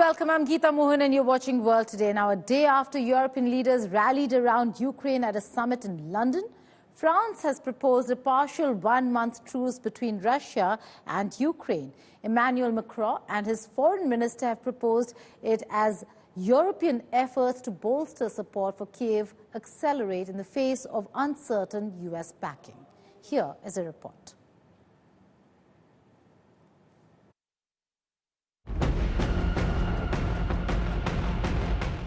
welcome. I'm Geeta Mohan and you're watching World Today. Now, a day after European leaders rallied around Ukraine at a summit in London, France has proposed a partial one-month truce between Russia and Ukraine. Emmanuel Macron and his foreign minister have proposed it as European efforts to bolster support for Kiev accelerate in the face of uncertain US backing. Here is a report.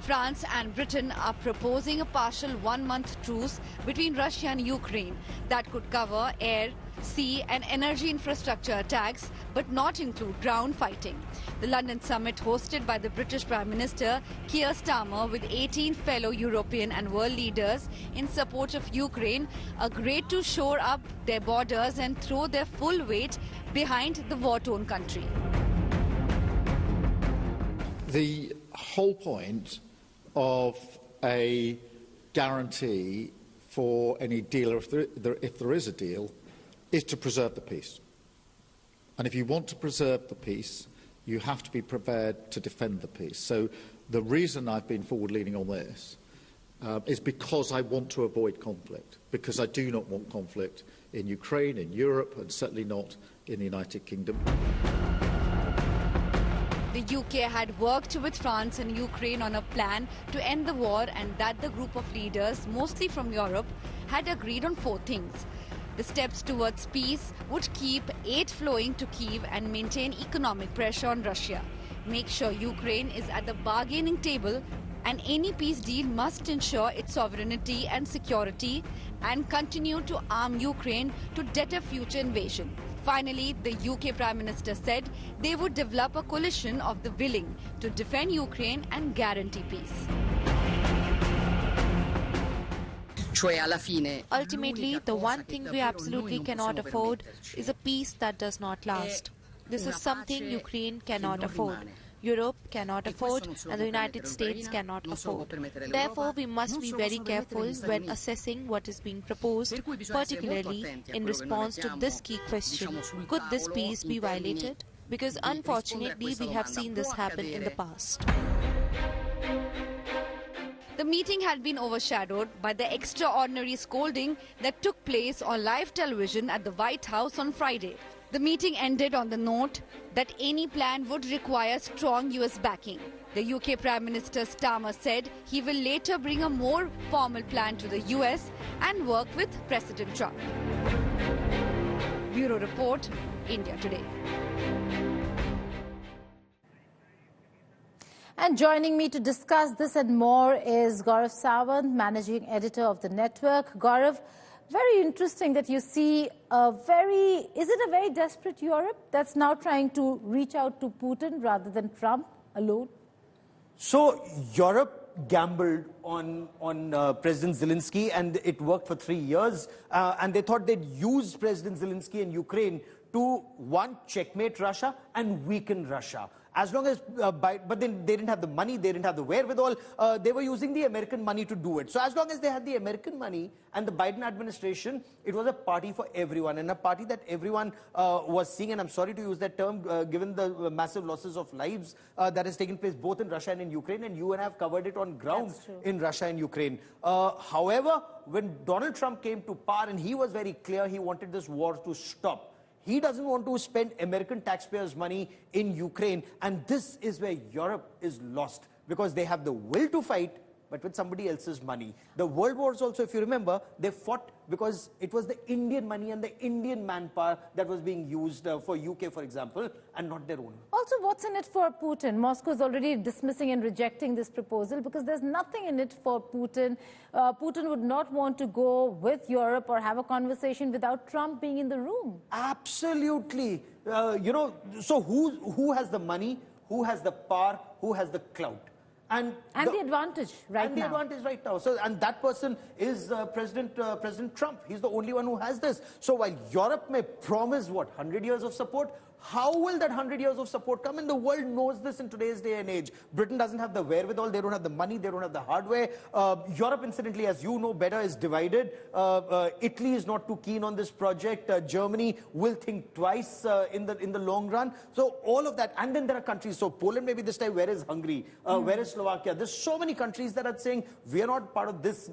France and Britain are proposing a partial one-month truce between Russia and Ukraine that could cover air, sea and energy infrastructure attacks but not include ground fighting. The London summit, hosted by the British Prime Minister Keir Starmer with 18 fellow European and world leaders in support of Ukraine, agreed to shore up their borders and throw their full weight behind the war-torn country. The whole point of a guarantee for any deal, or if there is a deal, is to preserve the peace. And if you want to preserve the peace, you have to be prepared to defend the peace. So the reason I've been forward-leaning on this is because I want to avoid conflict, because I do not want conflict in Ukraine, in Europe, and certainly not in the United Kingdom. The UK had worked with France and Ukraine on a plan to end the war, and that the group of leaders, mostly from Europe, had agreed on 4 things. The steps towards peace would keep aid flowing to Kyiv and maintain economic pressure on Russia. Make sure Ukraine is at the bargaining table, and any peace deal must ensure its sovereignty and security and continue to arm Ukraine to deter future invasion. Finally, the UK Prime Minister said they would develop a coalition of the willing to defend Ukraine and guarantee peace. Ultimately, the one thing we absolutely cannot afford is a peace that does not last. This is something Ukraine cannot afford, Europe cannot afford, and the United States cannot afford. Therefore, we must be very careful when assessing what is being proposed, particularly in response to this key question: could this peace be violated? Because unfortunately, we have seen this happen in the past. The meeting had been overshadowed by the extraordinary scolding that took place on live television at the White House on Friday. The meeting ended on the note that any plan would require strong US backing. The UK Prime Minister Starmer said he will later bring a more formal plan to the US and work with President Trump. Bureau Report, India Today. And joining me to discuss this and more is Gaurav Sawant, Managing Editor of the network. Gaurav, very interesting that you see is it a very desperate Europe that's now trying to reach out to Putin rather than Trump alone? So Europe gambled on President Zelensky, and it worked for 3 years. And they thought they'd use President Zelensky in Ukraine to, one, checkmate Russia and weaken Russia. As long as, but then they didn't have the money, they didn't have the wherewithal. They were using the American money to do it. So as long as they had the American money and the Biden administration, it was a party for everyone, and a party that everyone was seeing. And I'm sorry to use that term, given the massive losses of lives that has taken place both in Russia and in Ukraine. And you and I have covered it on ground in Russia and Ukraine. However, when Donald Trump came to power, and he was very clear he wanted this war to stop. He doesn't want to spend American taxpayers' money in Ukraine, and this is where Europe is lost, because they have the will to fight, but with somebody else's money. The world wars also, if you remember, they fought because it was the Indian money and the Indian manpower that was being used for UK, for example, and not their own. Also, what's in it for Putin? Moscow is already dismissing and rejecting this proposal because there's nothing in it for Putin. Putin would not want to go with Europe or have a conversation without Trump being in the room. Absolutely. So who has the money, who has the power, who has the clout? And the advantage right now. So, and that person is President Trump. He's the only one who has this. So while Europe may promise, 100 years of support, How will that 100 years of support come? And the world knows this in today's day and age. Britain doesn't have the wherewithal, they don't have the money, they don't have the hardware. Europe, incidentally, as you know better, is divided. Italy is not too keen on this project. Germany will think twice in the long run. So all of that, and then there are countries, so Poland maybe this time, where is Hungary? Where is Slovakia? There's so many countries that are saying, we are not part of this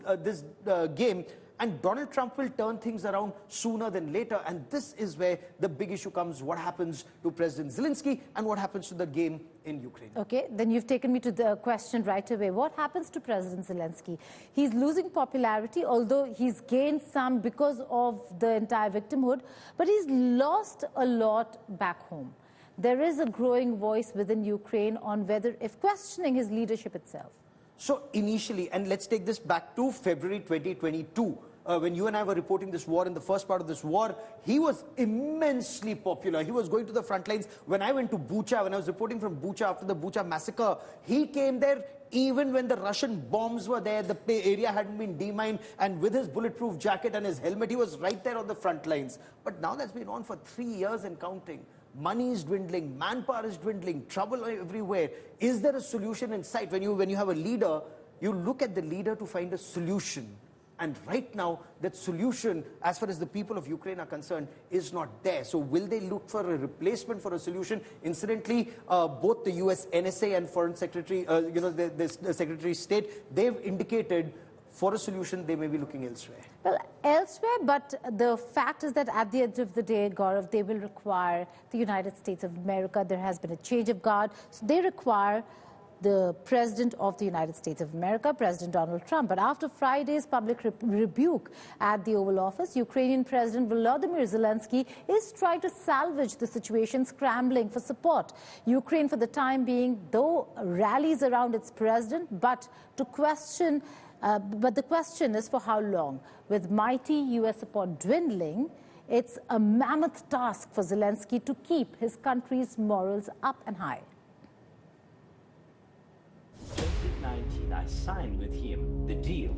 game. And Donald Trump will turn things around sooner than later. And this is where the big issue comes. What happens to President Zelensky and what happens to the game in Ukraine? Okay, then you've taken me to the question right away. What happens to President Zelensky? He's losing popularity, although he's gained some because of the entire victimhood. But he's lost a lot back home. There is a growing voice within Ukraine on whether, if questioning his leadership itself. So initially, and let's take this back to February 2022, when you and I were reporting this war, in the first part of this war, he was immensely popular. He was going to the front lines. When I went to Bucha, when I was reporting from Bucha after the Bucha massacre, he came there even when the Russian bombs were there, the area hadn't been demined, and with his bulletproof jacket and his helmet, he was right there on the front lines. But now that's been on for 3 years and counting. Money is dwindling, manpower is dwindling, trouble everywhere. Is there a solution in sight? When you have a leader, you look at the leader to find a solution. And right now, that solution, as far as the people of Ukraine are concerned, is not there. So will they look for a replacement for a solution? Incidentally, both the US NSA and Foreign Secretary, the Secretary of State, they've indicated for a solution, they may be looking elsewhere. Well, elsewhere, but the fact is that at the end of the day, Gaurav, they will require the United States of America. There has been a change of guard. So they require the President of the United States of America, President Donald Trump. But after Friday's public rebuke at the Oval Office, Ukrainian President Volodymyr Zelensky is trying to salvage the situation, scrambling for support. Ukraine, for the time being, though rallies around its president, but the question is for how long? With mighty U.S. support dwindling, it's a mammoth task for Zelensky to keep his country's morals up and high. 2019, I signed with him the deal.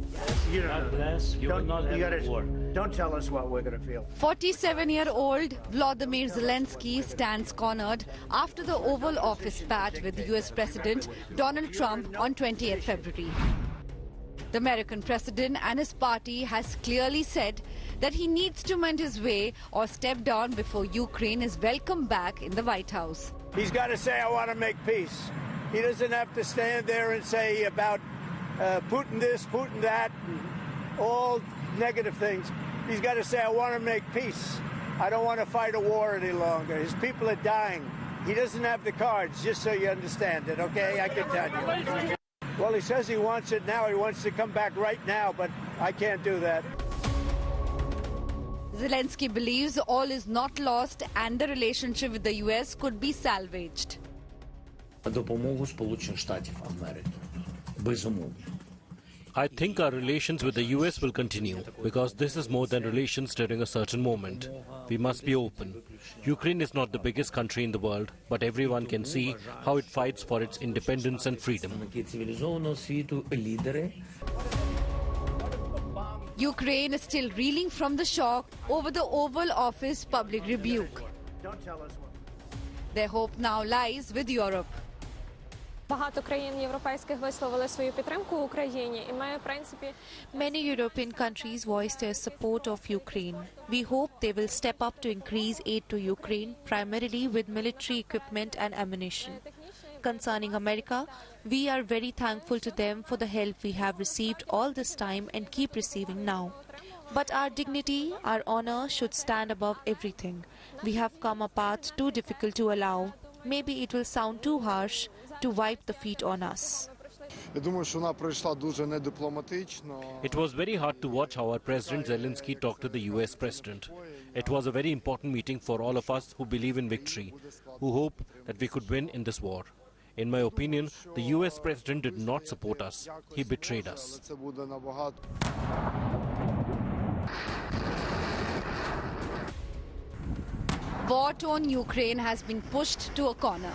God bless, you will not have a war. Don't tell us what we're going to feel. 47-year-old Volodymyr Zelensky stands cornered after the Oval Office spat with the U.S. President Donald Trump on 20th February. The American president and his party has clearly said that he needs to mend his way or step down before Ukraine is welcomed back in the White House. He's got to say, I want to make peace. He doesn't have to stand there and say about Putin this, Putin that, all negative things. He's got to say, I want to make peace. I don't want to fight a war any longer. His people are dying. He doesn't have the cards, just so you understand it, okay? I can tell you. Well, he says he wants it now. He wants to come back right now, but I can't do that. Zelensky believes all is not lost and the relationship with the US could be salvaged. Допомогу Сполучених Штатів Америки. Безумовно. I think our relations with the US will continue because this is more than relations during a certain moment. We must be open. Ukraine is not the biggest country in the world, but everyone can see how it fights for its independence and freedom. Ukraine is still reeling from the shock over the Oval Office public rebuke. Their hope now lies with Europe. Багато країн європейських висловили свою підтримку Україні, і ми, в принципі, Many European countries voiced their support of Ukraine. We hope they will step up to increase aid to Ukraine, primarily with military equipment and ammunition. Concerning America, we are very thankful to them for the help we have received all this time and keep receiving now. But our dignity, our honor should stand above everything. We have come a path too difficult to allow. Maybe it will sound too harsh to wipe the feet on us. It was very hard to watch how our President Zelensky talked to the US President. It was a very important meeting for all of us who believe in victory, who hope that we could win in this war. In my opinion, the US President did not support us. He betrayed us. War-torn Ukraine has been pushed to a corner.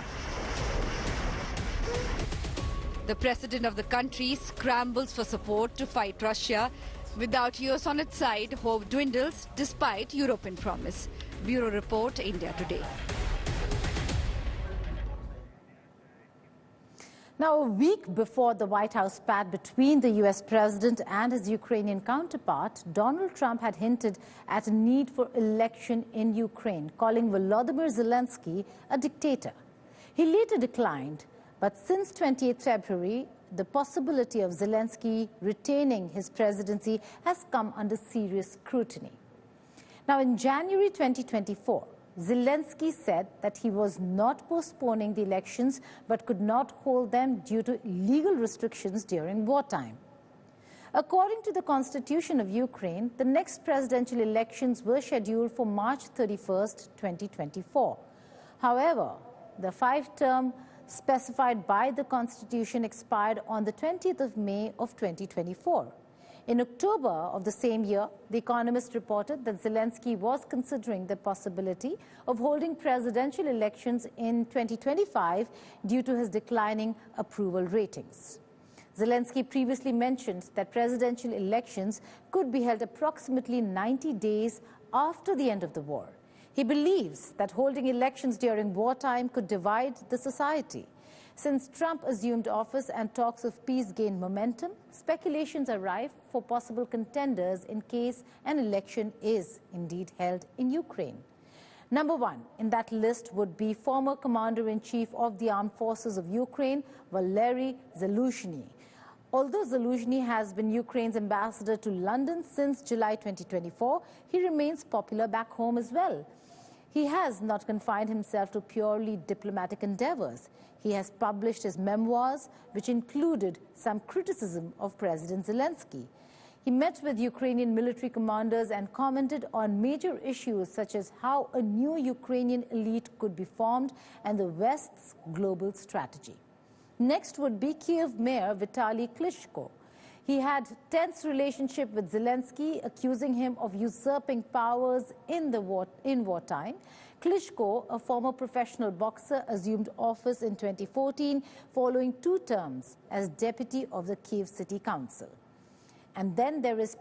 The president of the country scrambles for support to fight Russia. Without US on its side, hope dwindles despite European promise. Bureau Report, India Today. Now, a week before the White House spat between the U.S. president and his Ukrainian counterpart, Donald Trump had hinted at a need for election in Ukraine, calling Volodymyr Zelensky a dictator. He later declined, but since 28 February, the possibility of Zelensky retaining his presidency has come under serious scrutiny. Now, in January 2024, Zelensky said that he was not postponing the elections but could not hold them due to legal restrictions during wartime. According to the Constitution of Ukraine, the next presidential elections were scheduled for March 31st, 2024. However, the five-term specified by the Constitution expired on the 20th of May of 2024. In October of the same year, The Economist reported that Zelensky was considering the possibility of holding presidential elections in 2025 due to his declining approval ratings. Zelensky previously mentioned that presidential elections could be held approximately 90 days after the end of the war. He believes that holding elections during wartime could divide the society. Since Trump assumed office and talks of peace gained momentum, speculations are rife for possible contenders in case an election is indeed held in Ukraine. Number one in that list would be former Commander-in-Chief of the Armed Forces of Ukraine, Valery Zaluzhny. Although Zaluzhny has been Ukraine's ambassador to London since July 2024, he remains popular back home as well. He has not confined himself to purely diplomatic endeavors. He has published his memoirs, which included some criticism of President Zelensky. He met with Ukrainian military commanders and commented on major issues such as how a new Ukrainian elite could be formed and the West's global strategy. Next would be Kiev Mayor Vitaly Klitschko. He had tense relationship with Zelensky, accusing him of usurping powers in wartime. Klitschko, a former professional boxer, assumed office in 2014 following 2 terms as deputy of the Kyiv City Council. And then there is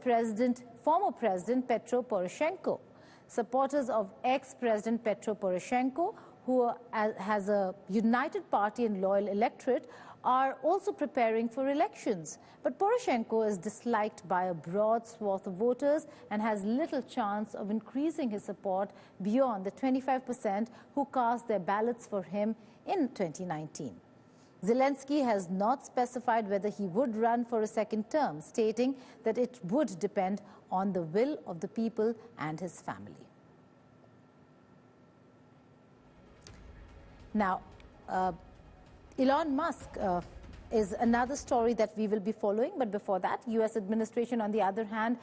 former President Petro Poroshenko. Supporters of ex-President Petro Poroshenko, who has a united party and loyal electorate, are also preparing for elections. But Poroshenko is disliked by a broad swath of voters and has little chance of increasing his support beyond the 25% who cast their ballots for him in 2019. Zelensky has not specified whether he would run for a second term, stating that it would depend on the will of the people and his family. Now, Elon Musk is another story that we will be following. But before that, U.S. administration, on the other hand,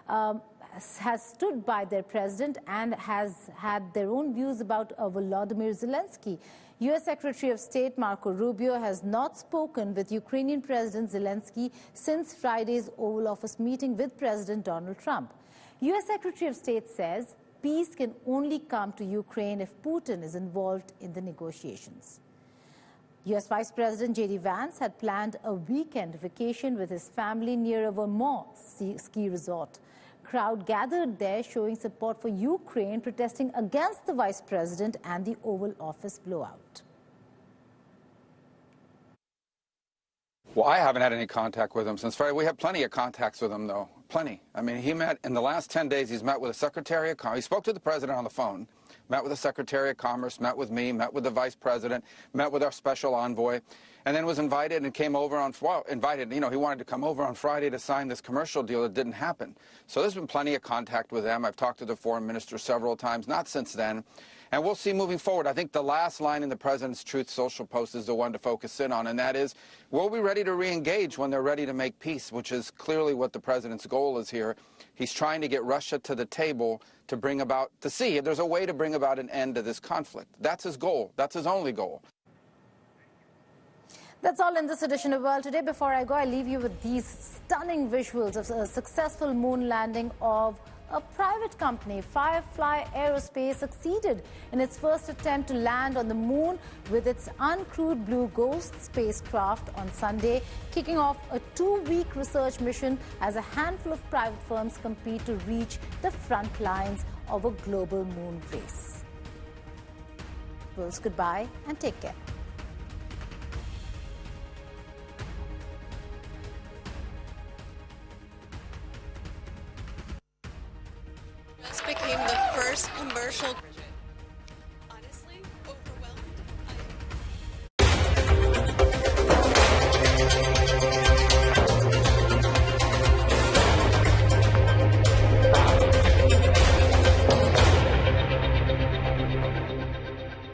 has stood by their president and has had their own views about Volodymyr Zelensky. U.S. Secretary of State Marco Rubio has not spoken with Ukrainian President Zelensky since Friday's Oval Office meeting with President Donald Trump. U.S. Secretary of State says peace can only come to Ukraine if Putin is involved in the negotiations. U.S. Vice President J.D. Vance had planned a weekend vacation with his family near a Vermont ski resort. Crowd gathered there showing support for Ukraine, protesting against the vice president and the Oval Office blowout. Well, I haven't had any contact with him since Friday. We have plenty of contacts with him, though. Plenty. I mean, he met in the last 10 days. He's met with the Secretary of Commerce. He spoke to the president on the phone, met with the Secretary of Commerce, met with me, met with the Vice President, met with our special envoy, and then was invited and came over on, he wanted to come over on Friday to sign this commercial deal. That didn't happen. So there's been plenty of contact with them. I've talked to the foreign minister several times, not since then. And we'll see moving forward. I think the last line in the president's Truth social post is the one to focus in on, and that is, we'll be ready to re-engage when they're ready to make peace, which is clearly what the president's goal is here. He's trying to get Russia to the table to see if there's a way to bring about an end to this conflict. That's his goal. That's his only goal. That's all in this edition of World Today. Before I go, I leave you with these stunning visuals of a successful moon landing of a private company. Firefly Aerospace succeeded in its first attempt to land on the moon with its uncrewed Blue Ghost spacecraft on Sunday, kicking off a 2-week research mission as a handful of private firms compete to reach the front lines of a global moon race. Goodbye and take care. first commercial